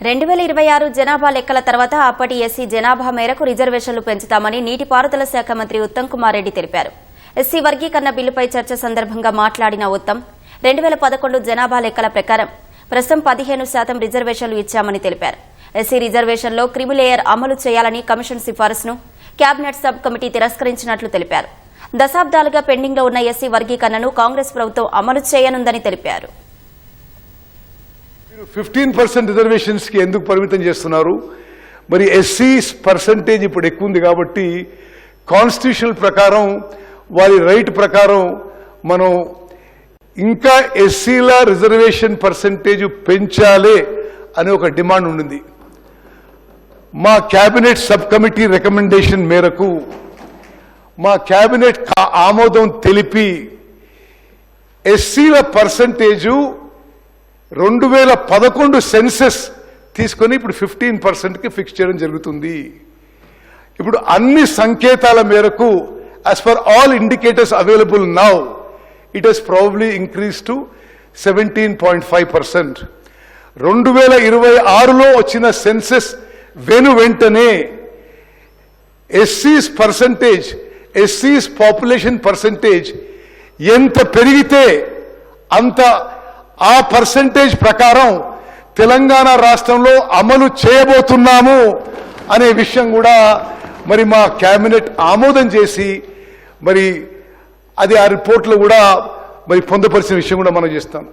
2026 జనాభా లెక్కల తర్వాత అప్పటి ఎస్సీ జనాభా మేరకు రిజర్వేషన్లు పెంచుతామని నీటిపారుదల శాఖ మంత్రి ఉత్తమ్ కుమార్ రెడ్డి తెలిపారు. ఎస్సీ వర్గీకరణ బిల్లుపై చర్చ సందర్భంగా మాట్లాడిన ఉత్తమ్ 2011 జనాభా లెక్కల ప్రకారం ప్రస్తుతం 15% రిజర్వేషన్లు ఇచ్చామని తెలిపారు. ఎస్సీ రిజర్వేషన్లో క్రిమిలేయర్ అమలు చేయాలని కమిషన్ సిఫారసును కేబినెట్ సబ్ కమిటీ తిరస్కరించినట్లు తెలిపారు. దశాబ్దాలుగా పెండింగ్లో ఉన్న ఎస్సీ వర్గీకరణను కాంగ్రెస్ ప్రభుత్వం అమలు చేయనుందని తెలిపారు. 15% రిజర్వేషన్స్ కి ఎందుకు పరిమితం చేస్తున్నారు? మరి ఎస్సీ పర్సంటేజ్ ఇప్పుడు ఎక్కువ ఉంది కాబట్టి కాన్స్టిట్యూషనల్ ప్రకారం వారి రైట్ ప్రకారం మనం ఇంకా ఎస్సీల రిజర్వేషన్ పర్సంటేజ్ పెంచాలి అనే ఒక డిమాండ్ ఉండింది. మా కేబినెట్ సబ్ కమిటీ రికమెండేషన్ మేరకు మా కేబినెట్ ఆమోదం తెలిపి ఎస్సీల పర్సంటేజు 2011 సెన్సెస్ తీసుకొని ఇప్పుడు 15%కి ఫిక్స్ చేయడం జరుగుతుంది. ఇప్పుడు అన్ని సంకేతాల మేరకు as per all indicators available now it has probably increase to 17.5%. 2026లో వచ్చిన సెన్సెస్ వెంటనే ఎస్సీస్ పర్సంటేజ్ ఎస్సీస్ పాపులేషన్ పర్సంటేజ్ ఎంత పెరిగితే అంత ఆ పర్సంటేజ్ ప్రకారం తెలంగాణ రాష్ట్రంలో అమలు చేయబోతున్నాము అనే విషయం కూడా మరి మా కేబినెట్ ఆమోదం చేసి మరి అది ఆ రిపోర్ట్లో కూడా మరి పొందుపరిచిన విషయం కూడా మనం చేస్తాం.